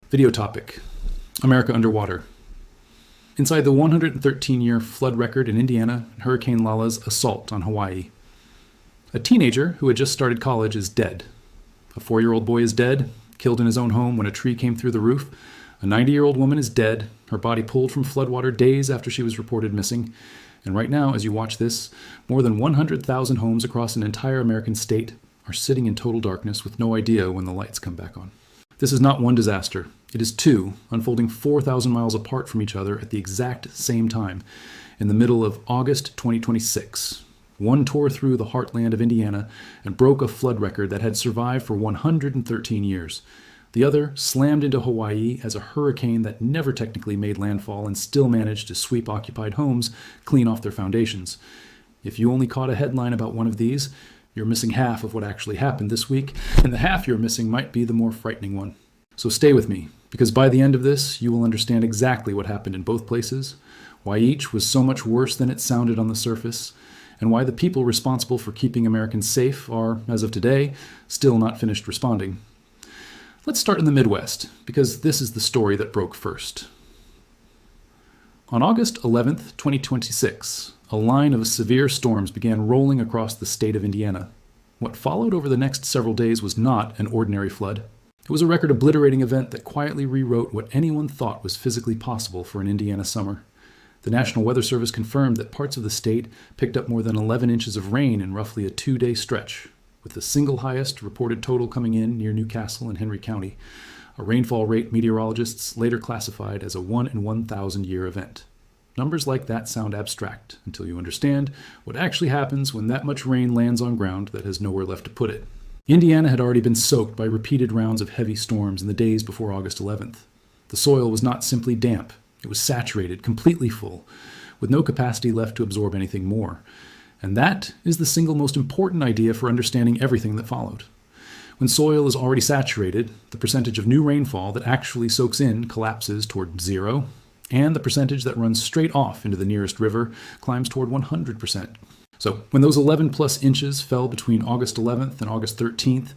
Video topic: America underwater. Inside the 113-year flood record in Indiana, Hurricane Lala's assault on Hawaii. A teenager who had just started college is dead. A 4-year-old boy is dead, killed in his own home when a tree came through the roof. A 90-year-old woman is dead, her body pulled from floodwater days after she was reported missing. And right now, as you watch this, more than 100,000 homes across an entire American state are sitting in total darkness with no idea when the lights come back on. This is not one disaster. It is two, unfolding 4,000 miles apart from each other at the exact same time, in the middle of August 2026. One tore through the heartland of Indiana and broke a flood record that had survived for 113 years. The other slammed into Hawaii as a hurricane that never technically made landfall and still managed to sweep occupied homes clean off their foundations. If you only caught a headline about one of these, you're missing half of what actually happened this week, and the half you're missing might be the more frightening one. So stay with me, because by the end of this, you will understand exactly what happened in both places, why each was so much worse than it sounded on the surface, and why the people responsible for keeping Americans safe are, as of today, still not finished responding. Let's start in the Midwest, because this is the story that broke first. On August 11th, 2026, a line of severe storms began rolling across the state of Indiana. What followed over the next several days was not an ordinary flood. It was a record-obliterating event that quietly rewrote what anyone thought was physically possible for an Indiana summer. The National Weather Service confirmed that parts of the state picked up more than 11 inches of rain in roughly a 2-day stretch, with the single highest reported total coming in near Newcastle in Henry County, a rainfall rate meteorologists later classified as a 1 in 1,000 year event. Numbers like that sound abstract until you understand what actually happens when that much rain lands on ground that has nowhere left to put it. Indiana had already been soaked by repeated rounds of heavy storms in the days before August 11th. The soil was not simply damp, it was saturated, completely full, with no capacity left to absorb anything more. And that is the single most important idea for understanding everything that followed. When soil is already saturated, the percentage of new rainfall that actually soaks in collapses toward zero, and the percentage that runs straight off into the nearest river climbs toward 100%. So when those 11 plus inches fell between August 11th and August 13th,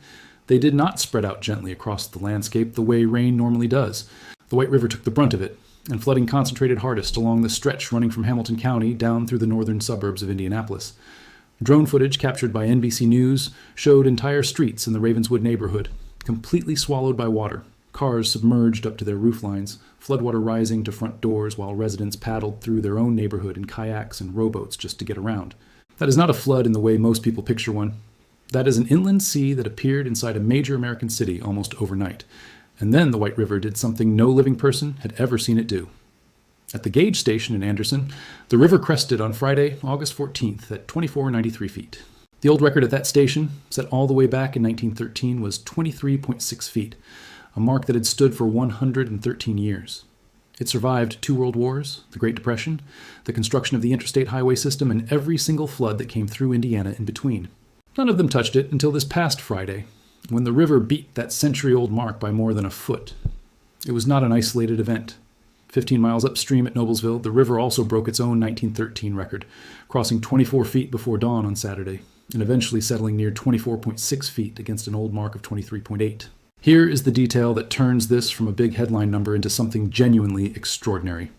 they did not spread out gently across the landscape the way rain normally does. The White River took the brunt of it, and flooding concentrated hardest along the stretch running from Hamilton County down through the northern suburbs of Indianapolis. Drone footage captured by NBC News showed entire streets in the Ravenswood neighborhood completely swallowed by water, cars submerged up to their rooflines, floodwater rising to front doors while residents paddled through their own neighborhood in kayaks and rowboats just to get around. That is not a flood in the way most people picture one. That is an inland sea that appeared inside a major American city almost overnight. And then the White River did something no living person had ever seen it do. At the gauge station in Anderson, the river crested on Friday, August 14th at 2493 feet. The old record at that station, set all the way back in 1913, was 23.6 feet, a mark that had stood for 113 years. It survived 2 world wars, the Great Depression, the construction of the interstate highway system, and every single flood that came through Indiana in between. None of them touched it until this past Friday, when the river beat that century-old mark by more than a foot. It was not an isolated event. 15 miles upstream at Noblesville, the river also broke its own 1913 record, crossing 24 feet before dawn on Saturday, and eventually settling near 24.6 feet against an old mark of 23.8. Here is the detail that turns this from a big headline number into something genuinely extraordinary.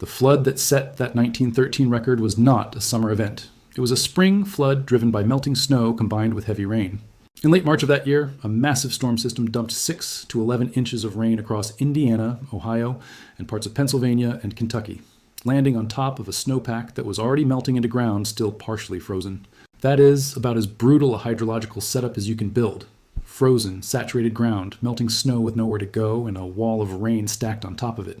The flood that set that 1913 record was not a summer event. It was a spring flood driven by melting snow combined with heavy rain. In late March of that year, a massive storm system dumped 6 to 11 inches of rain across Indiana, Ohio, and parts of Pennsylvania and Kentucky, landing on top of a snowpack that was already melting into ground still partially frozen. That is about as brutal a hydrological setup as you can build. Frozen, saturated ground, melting snow with nowhere to go, and a wall of rain stacked on top of it.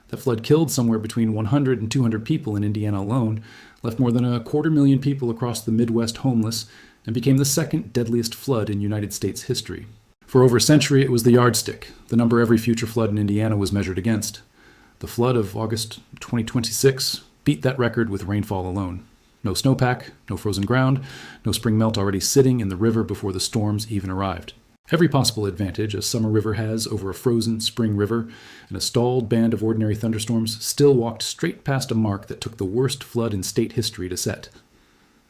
That flood killed somewhere between 100 and 200 people in Indiana alone, left more than 250,000 people across the Midwest homeless, and became the second deadliest flood in United States history. For over a century, it was the yardstick, the number every future flood in Indiana was measured against. The flood of August 2026 beat that record with rainfall alone. No snowpack, no frozen ground, no spring melt already sitting in the river before the storms even arrived. Every possible advantage a summer river has over a frozen spring river, and a stalled band of ordinary thunderstorms still walked straight past a mark that took the worst flood in state history to set.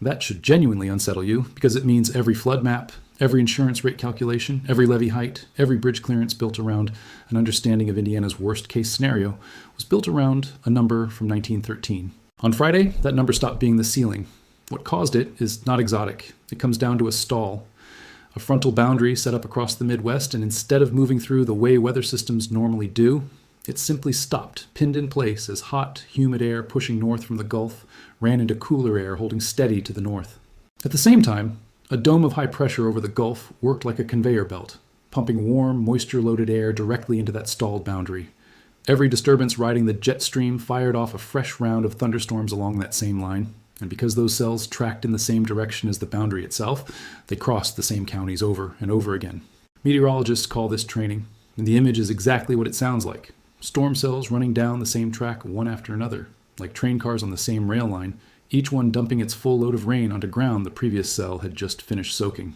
That should genuinely unsettle you, because it means every flood map, Every insurance rate calculation, every levee height, every bridge clearance built around an understanding of Indiana's worst-case scenario was built around a number from 1913. On Friday, that number stopped being the ceiling. What caused it is not exotic. It comes down to a stall, a frontal boundary set up across the Midwest, and instead of moving through the way weather systems normally do, it simply stopped, pinned in place as hot, humid air pushing north from the Gulf ran into cooler air holding steady to the north. At the same time, a dome of high pressure over the Gulf worked like a conveyor belt, pumping warm, moisture-loaded air directly into that stalled boundary. Every disturbance riding the jet stream fired off a fresh round of thunderstorms along that same line, and because those cells tracked in the same direction as the boundary itself, they crossed the same counties over and over again. Meteorologists call this training, and the image is exactly what it sounds like. Storm cells running down the same track one after another, like train cars on the same rail line, each one dumping its full load of rain onto ground the previous cell had just finished soaking.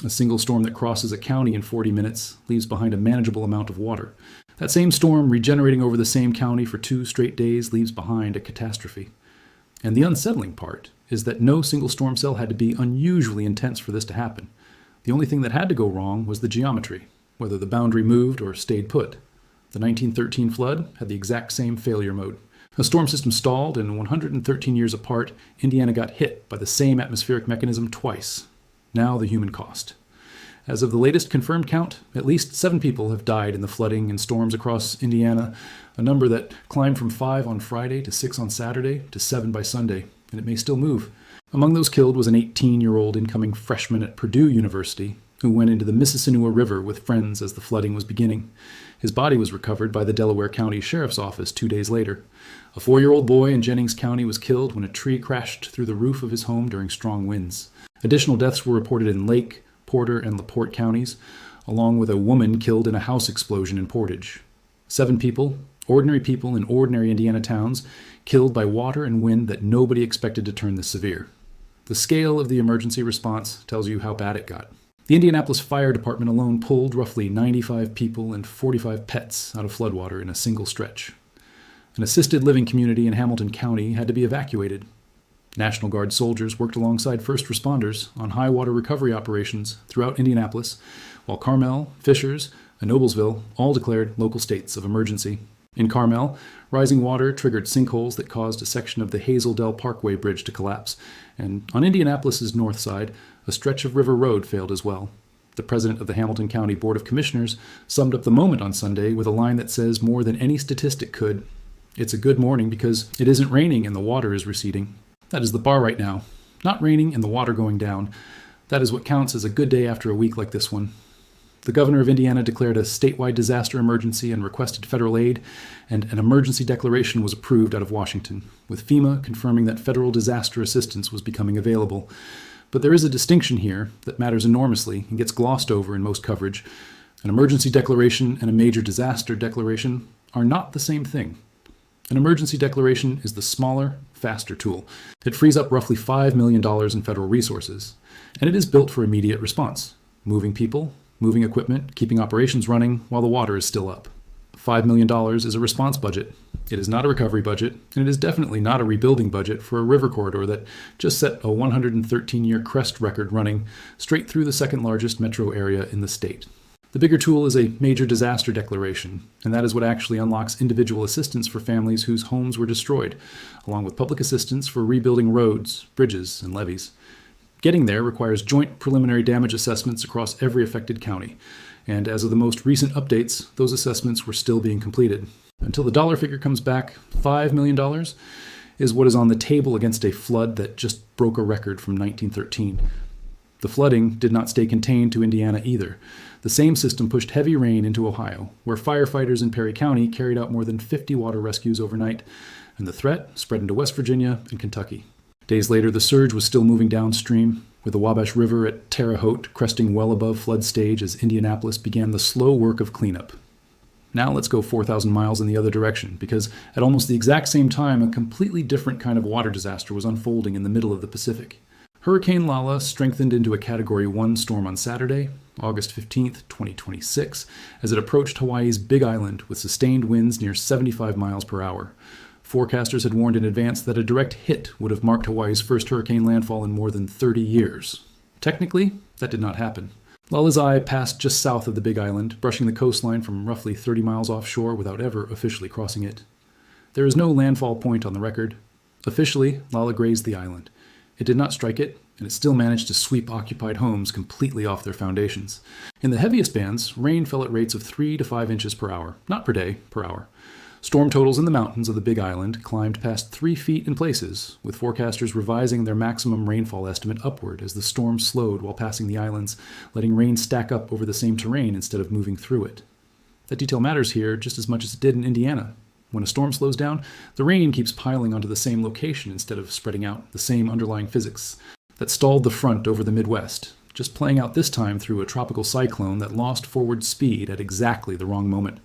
A single storm that crosses a county in 40 minutes leaves behind a manageable amount of water. That same storm regenerating over the same county for 2 straight days leaves behind a catastrophe. And the unsettling part is that no single storm cell had to be unusually intense for this to happen. The only thing that had to go wrong was the geometry, whether the boundary moved or stayed put. The 1913 flood had the exact same failure mode. A storm system stalled, and 113 years apart, Indiana got hit by the same atmospheric mechanism twice. Now the human cost. As of the latest confirmed count, at least 7 people have died in the flooding and storms across Indiana, a number that climbed from 5 on Friday to 6 on Saturday to 7 by Sunday, and it may still move. Among those killed was an 18-year-old incoming freshman at Purdue University who went into the Mississauga River with friends as the flooding was beginning. His body was recovered by the Delaware County Sheriff's Office 2 days later. A 4-year-old boy in Jennings County was killed when a tree crashed through the roof of his home during strong winds. Additional deaths were reported in Lake, Porter, and LaPorte counties, along with a woman killed in a house explosion in Portage. 7 people in ordinary Indiana towns, killed by water and wind that nobody expected to turn this severe. The scale of the emergency response tells you how bad it got. The Indianapolis Fire Department alone pulled roughly 95 people and 45 pets out of floodwater in a single stretch. An assisted living community in Hamilton County had to be evacuated. National Guard soldiers worked alongside first responders on high water recovery operations throughout Indianapolis, while Carmel, Fishers, and Noblesville all declared local states of emergency. In Carmel, rising water triggered sinkholes that caused a section of the Hazeldale Parkway Bridge to collapse, and on Indianapolis's north side, a stretch of River Road failed as well. The president of the Hamilton County Board of Commissioners summed up the moment on Sunday with a line that says more than any statistic could, "It's a good morning because it isn't raining and the water is receding." That is the bar right now. Not raining and the water going down. That is what counts as a good day after a week like this one. The governor of Indiana declared a statewide disaster emergency and requested federal aid, and an emergency declaration was approved out of Washington, with FEMA confirming that federal disaster assistance was becoming available. But there is a distinction here that matters enormously and gets glossed over in most coverage. An emergency declaration and a major disaster declaration are not the same thing. An emergency declaration is the smaller, faster tool. It frees up roughly $5 million in federal resources, and it is built for immediate response, moving people, moving equipment, keeping operations running while the water is still up. $5 million is a response budget. It is not a recovery budget, and it is definitely not a rebuilding budget for a river corridor that just set a 113-year crest record running straight through the second largest metro area in the state. The bigger tool is a major disaster declaration, and that is what actually unlocks individual assistance for families whose homes were destroyed, along with public assistance for rebuilding roads, bridges, and levees. Getting there requires joint preliminary damage assessments across every affected county, and as of the most recent updates, those assessments were still being completed. Until the dollar figure comes back, $5 million is what is on the table against a flood that just broke a record from 1913. The flooding did not stay contained to Indiana either. The same system pushed heavy rain into Ohio, where firefighters in Perry County carried out more than 50 water rescues overnight, and the threat spread into West Virginia and Kentucky. Days later, the surge was still moving downstream, with the Wabash River at Terre Haute cresting well above flood stage as Indianapolis began the slow work of cleanup. Now let's go 4,000 miles in the other direction, because at almost the exact same time, a completely different kind of water disaster was unfolding in the middle of the Pacific. Hurricane Lala strengthened into a Category 1 storm on Saturday, August 15, 2026, as it approached Hawaii's Big Island with sustained winds near 75 miles per hour. Forecasters had warned in advance that a direct hit would have marked Hawaii's first hurricane landfall in more than 30 years. Technically, that did not happen. Lala's eye passed just south of the Big Island, brushing the coastline from roughly 30 miles offshore without ever officially crossing it. There is no landfall point on the record. Officially, Lala grazed the island. It did not strike it, and it still managed to sweep occupied homes completely off their foundations. In the heaviest bands, rain fell at rates of 3 to 5 inches per hour, not per day, per hour. Storm totals in the mountains of the Big Island climbed past 3 feet in places, with forecasters revising their maximum rainfall estimate upward as the storm slowed while passing the islands, letting rain stack up over the same terrain instead of moving through it. That detail matters here just as much as it did in Indiana. When a storm slows down, the rain keeps piling onto the same location instead of spreading out, the same underlying physics that stalled the front over the Midwest, just playing out this time through a tropical cyclone that lost forward speed at exactly the wrong moment.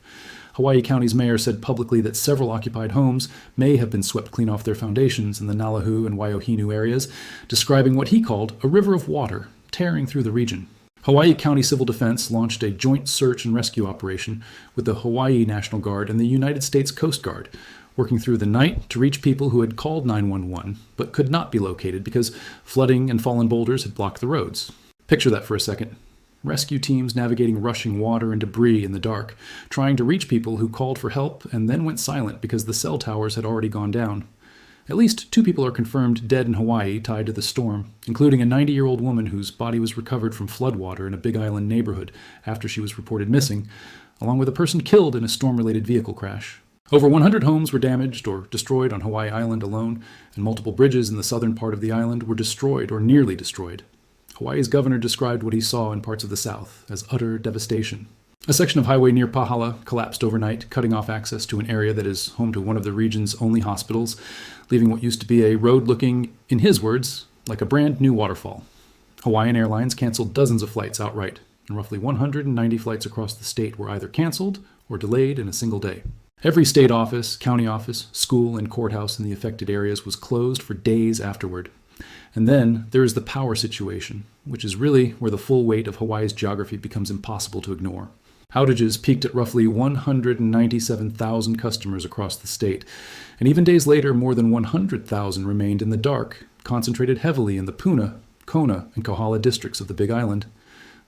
Hawaii County's mayor said publicly that several occupied homes may have been swept clean off their foundations in the Nalihu and Waiohinu areas, describing what he called a river of water tearing through the region. Hawaii County Civil Defense launched a joint search and rescue operation with the Hawaii National Guard and the United States Coast Guard, working through the night to reach people who had called 911 but could not be located because flooding and fallen boulders had blocked the roads. Picture that for a second. Rescue teams navigating rushing water and debris in the dark, trying to reach people who called for help and then went silent because the cell towers had already gone down. At least 2 people are confirmed dead in Hawaii tied to the storm, including a 90-year-old woman whose body was recovered from floodwater in a Big Island neighborhood after she was reported missing, along with a person killed in a storm-related vehicle crash. Over 100 homes were damaged or destroyed on Hawaii Island alone, and multiple bridges in the southern part of the island were destroyed or nearly destroyed. Hawaii's governor described what he saw in parts of the south as utter devastation. A section of highway near Pahala collapsed overnight, cutting off access to an area that is home to one of the region's only hospitals, leaving what used to be a road looking, in his words, like a brand new waterfall. Hawaiian Airlines canceled dozens of flights outright, and roughly 190 flights across the state were either canceled or delayed in a single day. Every state office, county office, school, and courthouse in the affected areas was closed for days afterward. And then there is the power situation, which is really where the full weight of Hawaii's geography becomes impossible to ignore. Outages peaked at roughly 197,000 customers across the state, and even days later, more than 100,000 remained in the dark, concentrated heavily in the Puna, Kona, and Kohala districts of the Big Island.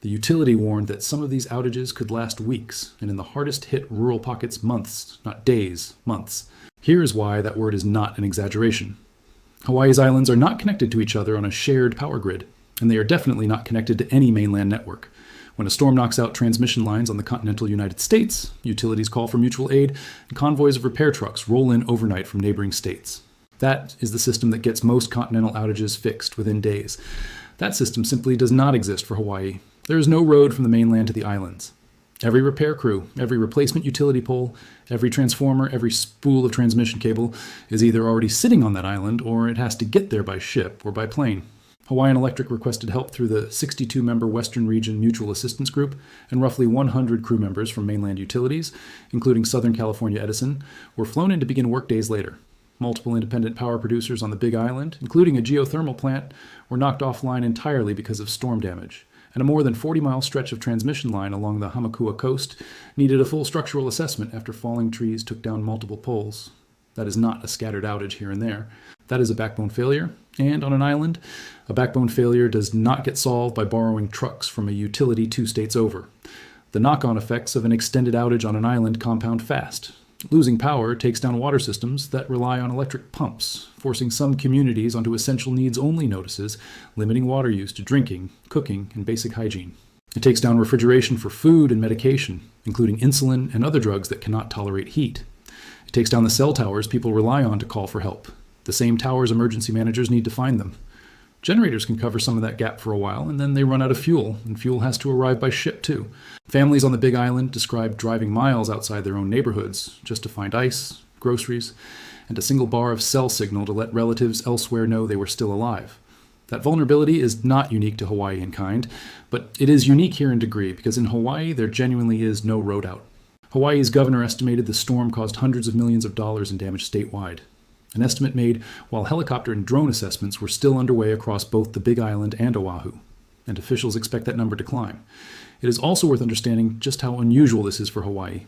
The utility warned that some of these outages could last weeks, and in the hardest-hit rural pockets, months, not days, months. Here is why that word is not an exaggeration. Hawaii's islands are not connected to each other on a shared power grid, and they are definitely not connected to any mainland network. When a storm knocks out transmission lines on the continental United States, utilities call for mutual aid, and convoys of repair trucks roll in overnight from neighboring states. That is the system that gets most continental outages fixed within days. That system simply does not exist for Hawaii. There is no road from the mainland to the islands. Every repair crew, every replacement utility pole, every transformer, every spool of transmission cable is either already sitting on that island or it has to get there by ship or by plane. Hawaiian Electric requested help through the 62-member Western Region Mutual Assistance Group, and roughly 100 crew members from mainland utilities, including Southern California Edison, were flown in to begin work days later. Multiple independent power producers on the Big Island, including a geothermal plant, were knocked offline entirely because of storm damage, and a more than 40-mile stretch of transmission line along the Hamakua coast needed a full structural assessment after falling trees took down multiple poles. That is not a scattered outage here and there. That is a backbone failure, and on an island, a backbone failure does not get solved by borrowing trucks from a utility 2 states over. The knock-on effects of an extended outage on an island compound fast. Losing power takes down water systems that rely on electric pumps, forcing some communities onto essential needs-only notices, limiting water use to drinking, cooking, and basic hygiene. It takes down refrigeration for food and medication, including insulin and other drugs that cannot tolerate heat. It takes down the cell towers people rely on to call for help, the same towers emergency managers need to find them. Generators can cover some of that gap for a while, and then they run out of fuel, and fuel has to arrive by ship too. Families on the Big Island describe driving miles outside their own neighborhoods just to find ice, groceries, and a single bar of cell signal to let relatives elsewhere know they were still alive. That vulnerability is not unique to Hawaii in kind, but it is unique here in degree because in Hawaii there genuinely is no road out. Hawaii's governor estimated the storm caused hundreds of millions of dollars in damage statewide. An estimate made while helicopter and drone assessments were still underway across both the Big Island and Oahu, and officials expect that number to climb. It is also worth understanding just how unusual this is for Hawaii.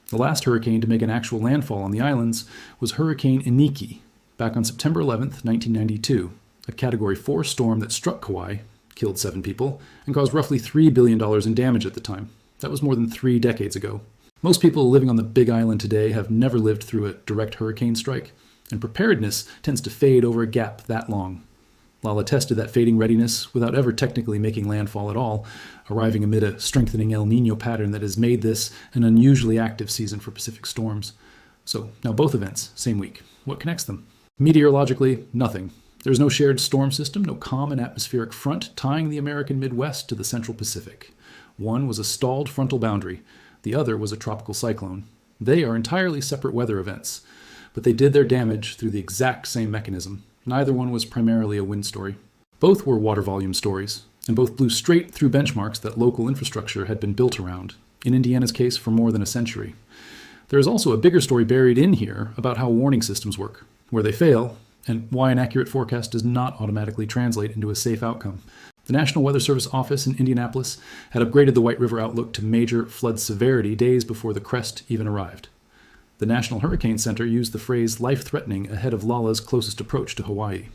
The last hurricane to make an actual landfall on the islands was Hurricane Iniki, back on September 11, 1992, a Category 4 storm that struck Kauai, killed 7 people, and caused roughly $3 billion in damage at the time. That was more than 3 decades ago. Most people living on the Big Island today have never lived through a direct hurricane strike, and preparedness tends to fade over a gap that long. Lala tested that fading readiness without ever technically making landfall at all, arriving amid a strengthening El Niño pattern that has made this an unusually active season for Pacific storms. So now both events, same week. What connects them? Meteorologically, nothing. There's no shared storm system, no common atmospheric front tying the American Midwest to the Central Pacific. One was a stalled frontal boundary. The other was a tropical cyclone. They are entirely separate weather events, but they did their damage through the exact same mechanism. Neither one was primarily a wind story. Both were water volume stories, and both blew straight through benchmarks that local infrastructure had been built around, in Indiana's case for more than a century. There is also a bigger story buried in here about how warning systems work, where they fail, and why an accurate forecast does not automatically translate into a safe outcome. The National Weather Service office in Indianapolis had upgraded the White River outlook to major flood severity days before the crest even arrived. The National Hurricane Center used the phrase life-threatening ahead of Lala's closest approach to Hawaii.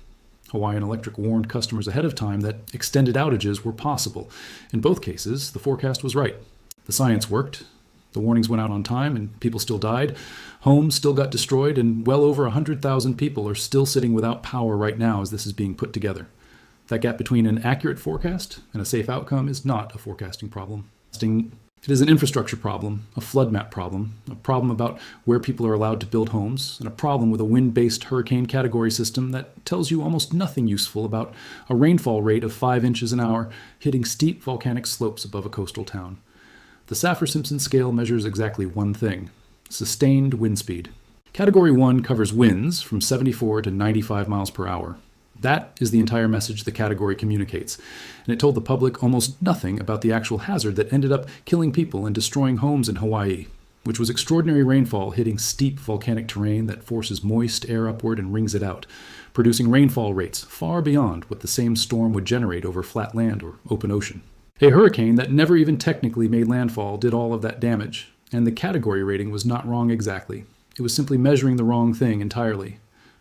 Hawaiian Electric warned customers ahead of time that extended outages were possible. In both cases, the forecast was right. The science worked. The warnings went out on time and people still died. Homes still got destroyed, and well over 100,000 people are still sitting without power right now as this is being put together. That gap between an accurate forecast and a safe outcome is not a forecasting problem. It is an infrastructure problem, a flood map problem, a problem about where people are allowed to build homes, and a problem with a wind-based hurricane category system that tells you almost nothing useful about a rainfall rate of 5 inches an hour hitting steep volcanic slopes above a coastal town. The Saffir-Simpson scale measures exactly one thing: sustained wind speed. Category 1 covers winds from 74 to 95 miles per hour. That is the entire message the category communicates, and it told the public almost nothing about the actual hazard that ended up killing people and destroying homes in Hawaii, which was extraordinary rainfall hitting steep volcanic terrain that forces moist air upward and wrings it out, producing rainfall rates far beyond what the same storm would generate over flat land or open ocean. A hurricane that never even technically made landfall did all of that damage, and the category rating was not wrong exactly. It was simply measuring the wrong thing entirely.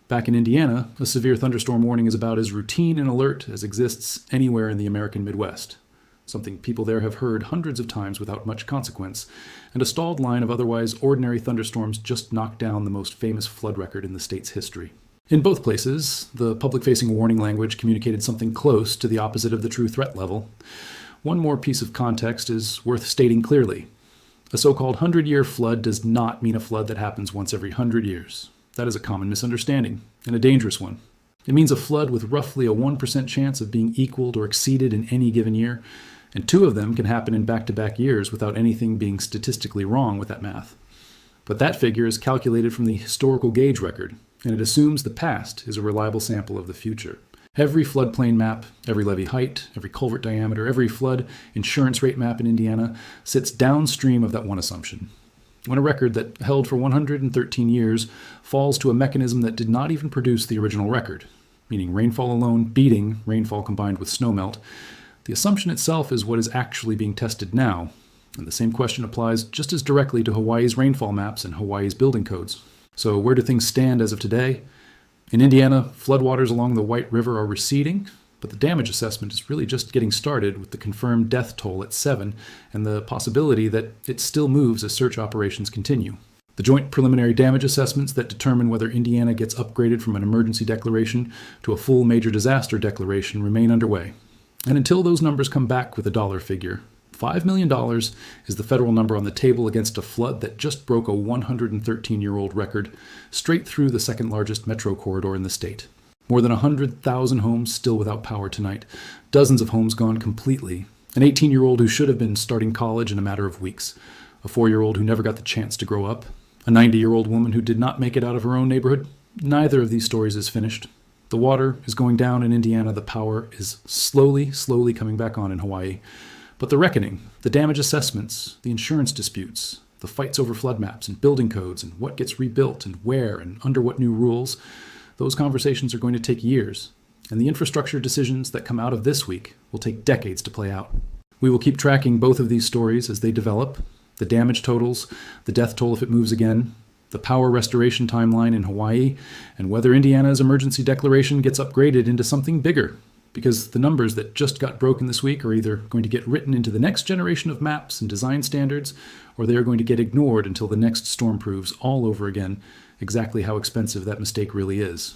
Back in Indiana, a severe thunderstorm warning is about as routine and alert as exists anywhere in the American Midwest, something people there have heard hundreds of times without much consequence, and a stalled line of otherwise ordinary thunderstorms just knocked down the most famous flood record in the state's history. In both places, the public-facing warning language communicated something close to the opposite of the true threat level. One more piece of context is worth stating clearly. A so-called 100-year flood does not mean a flood that happens once every 100 years. That is a common misunderstanding, and a dangerous one. It means a flood with roughly a 1% chance of being equaled or exceeded in any given year, and 2 of them can happen in back-to-back years without anything being statistically wrong with that math. But that figure is calculated from the historical gauge record, and it assumes the past is a reliable sample of the future. Every floodplain map, every levee height, every culvert diameter, every flood insurance rate map in Indiana sits downstream of that one assumption. When a record that held for 113 years falls to a mechanism that did not even produce the original record, meaning rainfall alone beating rainfall combined with snowmelt, the assumption itself is what is actually being tested now, and the same question applies just as directly to Hawaii's rainfall maps and Hawaii's building codes. So where do things stand as of today? In Indiana, floodwaters along the White River are receding, but the damage assessment is really just getting started with the confirmed death toll at 7 and the possibility that it still moves as search operations continue. The joint preliminary damage assessments that determine whether Indiana gets upgraded from an emergency declaration to a full major disaster declaration remain underway. And until those numbers come back with a dollar figure, $5 million is the federal number on the table against a flood that just broke a 113-year-old record straight through the second largest metro corridor in the state. More than 100,000 homes still without power tonight, dozens of homes gone completely, an 18-year-old who should have been starting college in a matter of weeks, a 4-year-old who never got the chance to grow up, a 90-year-old woman who did not make it out of her own neighborhood. Neither of these stories is finished. The water is going down in Indiana, the power is slowly coming back on in Hawaii. But the reckoning, the damage assessments, the insurance disputes, the fights over flood maps and building codes and what gets rebuilt and where and under what new rules, those conversations are going to take years, and the infrastructure decisions that come out of this week will take decades to play out. We will keep tracking both of these stories as they develop, the damage totals, the death toll if it moves again, the power restoration timeline in Hawaii, and whether Indiana's emergency declaration gets upgraded into something bigger, because the numbers that just got broken this week are either going to get written into the next generation of maps and design standards, or they are going to get ignored until the next storm proves all over again exactly how expensive that mistake really is.